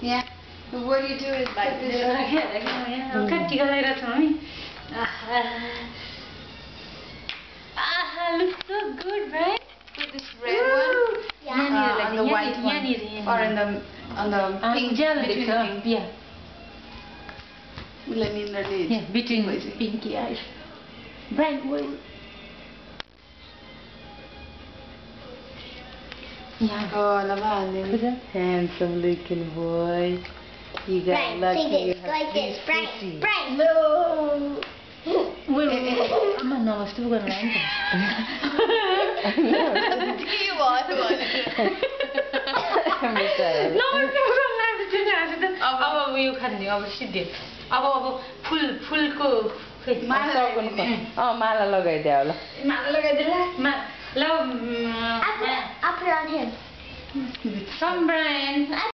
Yeah. But what do you do is put this. Looks so good, right? Put this red one on the white one, or on the pink. Between the pink. Yeah. Let me lead. Yeah, between pinky eyes. Brian, yeah. Oh, Lavanya. Handsome looking boy. You got Brian, lucky. sing this like this. Brian, Brian. No. Wait. I'm not still going to land. You are the one. No, I'm still going to land. अब यो खाने अब सिद्धि अब फुलको माला लगाइदियो होला माला लगाइदिला ल I put it on him. From Brian.